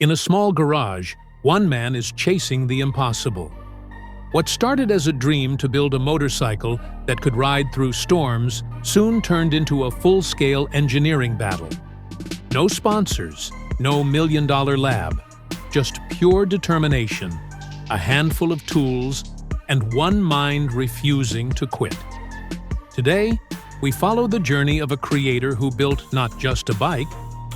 In a small garage, one man is chasing the impossible. What started as a dream to build a motorcycle that could ride through storms soon turned into a full-scale engineering battle. No sponsors, no million-dollar lab, just pure determination, a handful of tools, and one mind refusing to quit. Today, we follow the journey of a creator who built not just a bike,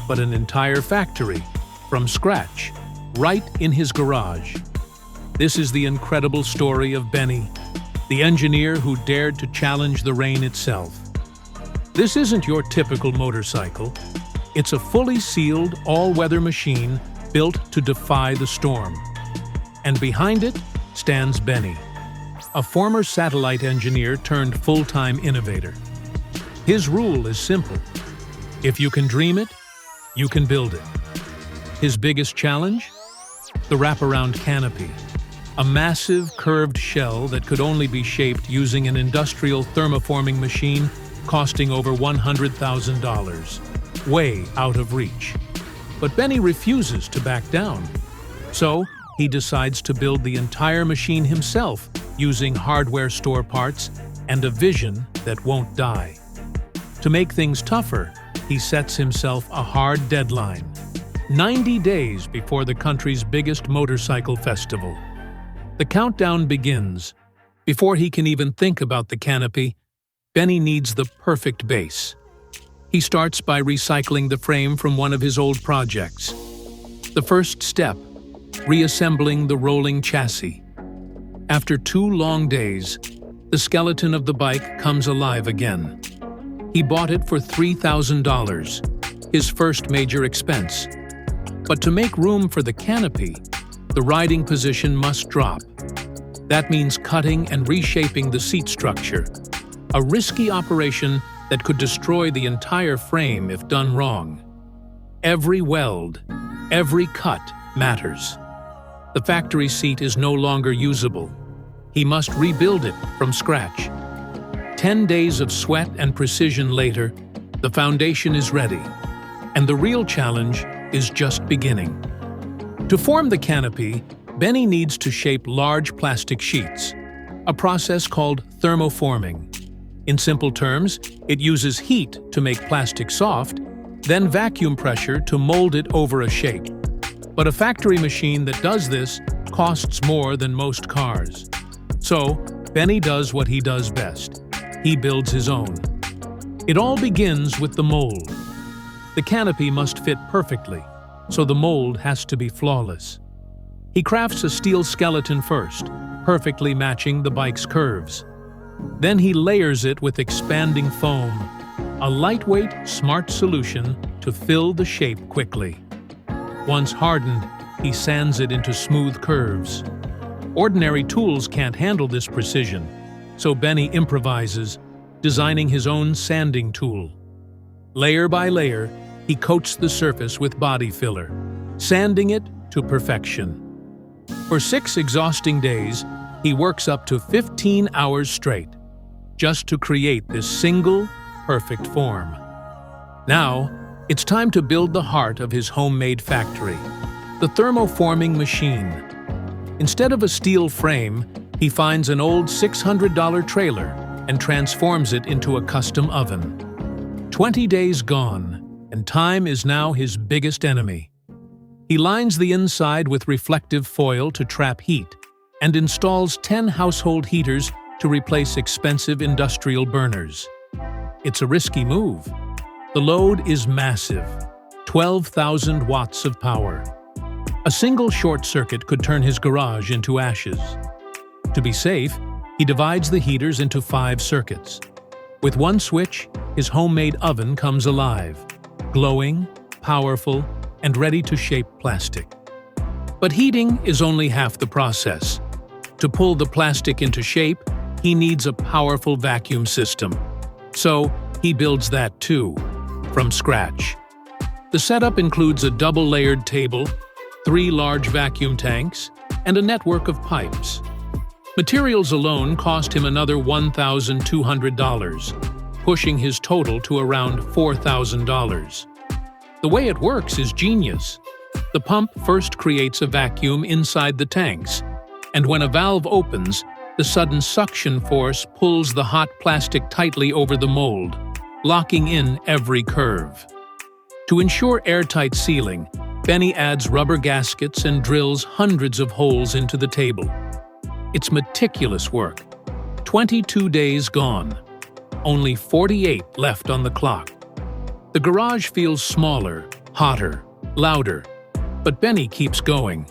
but an entire factory, from scratch, right in his garage. This is the incredible story of Benny, the engineer who dared to challenge the rain itself. This isn't your typical motorcycle. It's a fully sealed, all-weather machine built to defy the storm. And behind it stands Benny, a former satellite engineer turned full-time innovator. His rule is simple. If you can dream it, you can build it. His biggest challenge? The wraparound canopy, a massive curved shell that could only be shaped using an industrial thermoforming machine costing over $100,000, way out of reach. But Benny refuses to back down. So, he decides to build the entire machine himself using hardware store parts and a vision that won't die. To make things tougher, he sets himself a hard deadline: 90 days before the country's biggest motorcycle festival. The countdown begins. Before he can even think about the canopy, Benny needs the perfect base. He starts by recycling the frame from one of his old projects. The first step, reassembling the rolling chassis. After 2 long days, the skeleton of the bike comes alive again. He bought it for $3,000, his first major expense. But to make room for the canopy, the riding position must drop. That means cutting and reshaping the seat structure, a risky operation that could destroy the entire frame if done wrong. Every weld, every cut matters. The factory seat is no longer usable. He must rebuild it from scratch. 10 days of sweat and precision later, the foundation is ready, and the real challenge is just beginning. To form the canopy, Benny needs to shape large plastic sheets, a process called thermoforming. In simple terms, it uses heat to make plastic soft, then vacuum pressure to mold it over a shape. But a factory machine that does this costs more than most cars. So, Benny does what he does best. He builds his own. It all begins with the mold. The canopy must fit perfectly, so the mold has to be flawless. He crafts a steel skeleton first, perfectly matching the bike's curves. Then he layers it with expanding foam, a lightweight, smart solution to fill the shape quickly. Once hardened, he sands it into smooth curves. Ordinary tools can't handle this precision, so Benny improvises, designing his own sanding tool. Layer by layer, he coats the surface with body filler, sanding it to perfection. For 6 exhausting days, he works up to 15 hours straight, just to create this single, perfect form. Now, it's time to build the heart of his homemade factory, the thermoforming machine. Instead of a steel frame, he finds an old $600 trailer and transforms it into a custom oven. 20 days gone, and time is now his biggest enemy. He lines the inside with reflective foil to trap heat and installs 10 household heaters to replace expensive industrial burners. It's a risky move. The load is massive, 12,000 watts of power. A single short circuit could turn his garage into ashes. To be safe, he divides the heaters into 5 circuits. With one switch, his homemade oven comes alive, glowing, powerful, and ready to shape plastic. But heating is only half the process. To pull the plastic into shape, he needs a powerful vacuum system. So, he builds that too, from scratch. The setup includes a double-layered table, 3 large vacuum tanks, and a network of pipes. Materials alone cost him another $1,200, pushing his total to around $4,000. The way it works is genius. The pump first creates a vacuum inside the tanks, and when a valve opens, the sudden suction force pulls the hot plastic tightly over the mold, locking in every curve. To ensure airtight sealing, Benny adds rubber gaskets and drills hundreds of holes into the table. It's meticulous work. 22 days gone. Only 48 left on the clock. The garage feels smaller, hotter, louder, but Benny keeps going.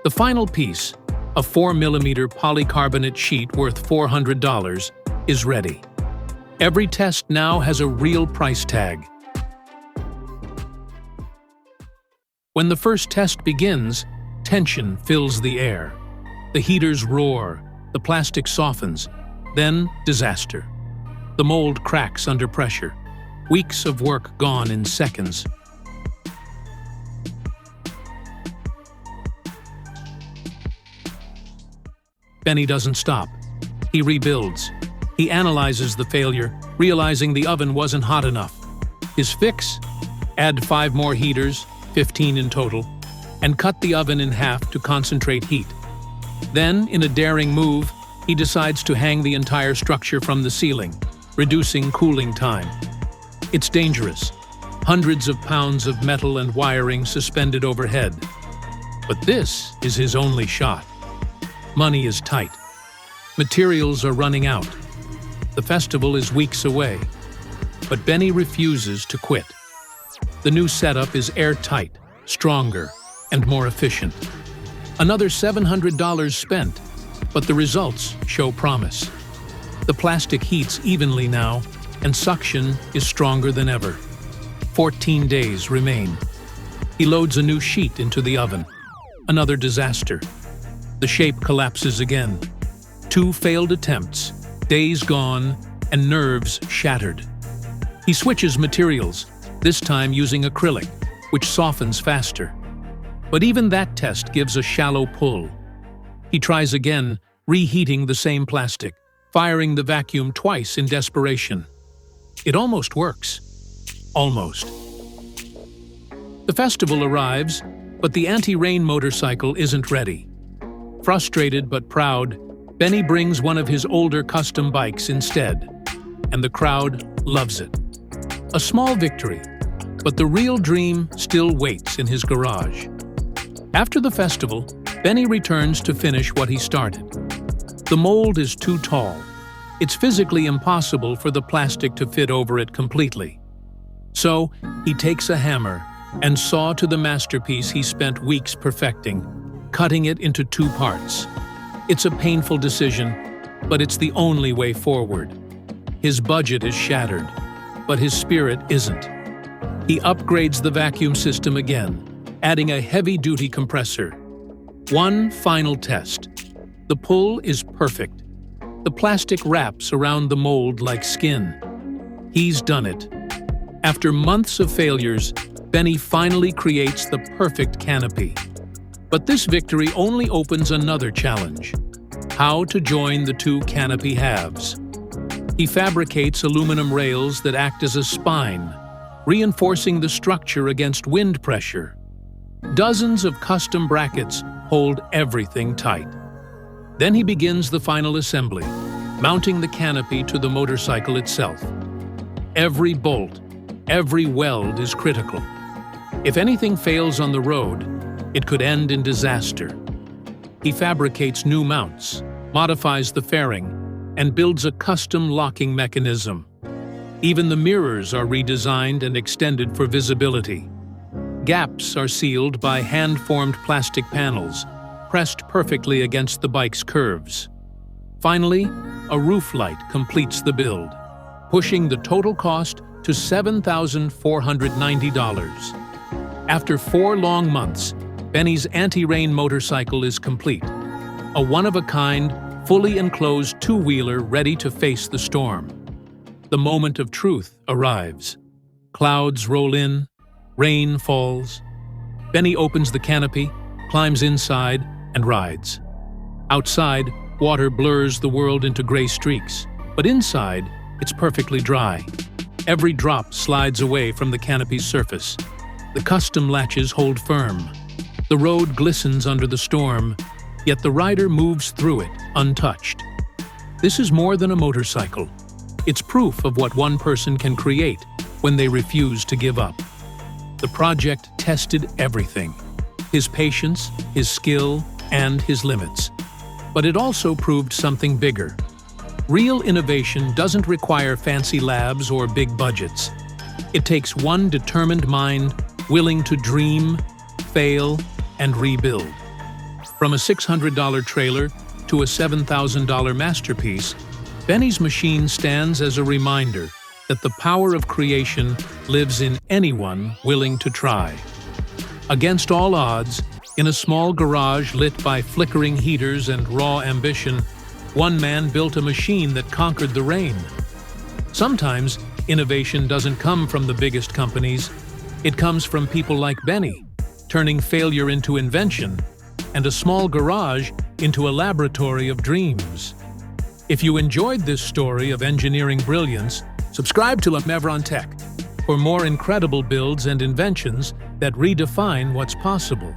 The final piece, a 4mm polycarbonate sheet worth $400, is ready. Every test now has a real price tag. When the first test begins, tension fills the air. The heaters roar, the plastic softens, then disaster. The mold cracks under pressure. Weeks of work gone in seconds. Benny doesn't stop. He rebuilds. He analyzes the failure, realizing the oven wasn't hot enough. His fix? Add 5 more heaters, 15 in total, and cut the oven in half to concentrate heat. Then, in a daring move, he decides to hang the entire structure from the ceiling, reducing cooling time. It's dangerous. Hundreds of pounds of metal and wiring suspended overhead. But this is his only shot. Money is tight. Materials are running out. The festival is weeks away. But Benny refuses to quit. The new setup is airtight, stronger, and more efficient. Another $700 spent, but the results show promise. The plastic heats evenly now, and suction is stronger than ever. 14 days remain. He loads a new sheet into the oven. Another disaster. The shape collapses again. 2 failed attempts, days gone, and nerves shattered. He switches materials, this time using acrylic, which softens faster. But even that test gives a shallow pull. He tries again, reheating the same plastic, firing the vacuum twice in desperation. It almost works. Almost. The festival arrives, but the anti-rain motorcycle isn't ready. Frustrated but proud, Benny brings one of his older custom bikes instead, and the crowd loves it. A small victory, but the real dream still waits in his garage. After the festival, Benny returns to finish what he started. The mold is too tall. It's physically impossible for the plastic to fit over it completely. So, he takes a hammer and saw to the masterpiece he spent weeks perfecting, cutting it into 2 parts. It's a painful decision, but it's the only way forward. His budget is shattered, but his spirit isn't. He upgrades the vacuum system again, adding a heavy-duty compressor. One final test. The pull is perfect. The plastic wraps around the mold like skin. He's done it. After months of failures, Benny finally creates the perfect canopy. But this victory only opens another challenge: how to join the 2 canopy halves. He fabricates aluminum rails that act as a spine, reinforcing the structure against wind pressure. Dozens of custom brackets hold everything tight. Then he begins the final assembly, mounting the canopy to the motorcycle itself. Every bolt, every weld is critical. If anything fails on the road, it could end in disaster. He fabricates new mounts, modifies the fairing, and builds a custom locking mechanism. Even the mirrors are redesigned and extended for visibility. Gaps are sealed by hand-formed plastic panels, pressed perfectly against the bike's curves. Finally, a roof light completes the build, pushing the total cost to $7,490. After 4 long months, Benny's anti-rain motorcycle is complete. A one-of-a-kind, fully enclosed 2-wheeler ready to face the storm. The moment of truth arrives. Clouds roll in, rain falls. Benny opens the canopy, climbs inside, and rides. Outside, water blurs the world into gray streaks, but inside, it's perfectly dry. Every drop slides away from the canopy's surface. The custom latches hold firm. The road glistens under the storm, yet the rider moves through it untouched. This is more than a motorcycle. It's proof of what one person can create when they refuse to give up. The project tested everything: his patience, his skill, and his limits. But it also proved something bigger. Real innovation doesn't require fancy labs or big budgets. It takes one determined mind willing to dream, fail, and rebuild. From a $600 trailer to a $7,000 masterpiece, Benny's machine stands as a reminder that the power of creation lives in anyone willing to try. Against all odds, in a small garage lit by flickering heaters and raw ambition, one man built a machine that conquered the rain. Sometimes, innovation doesn't come from the biggest companies. It comes from people like Benny, turning failure into invention and a small garage into a laboratory of dreams. If you enjoyed this story of engineering brilliance, subscribe to Mevron Tech for more incredible builds and inventions that redefine what's possible.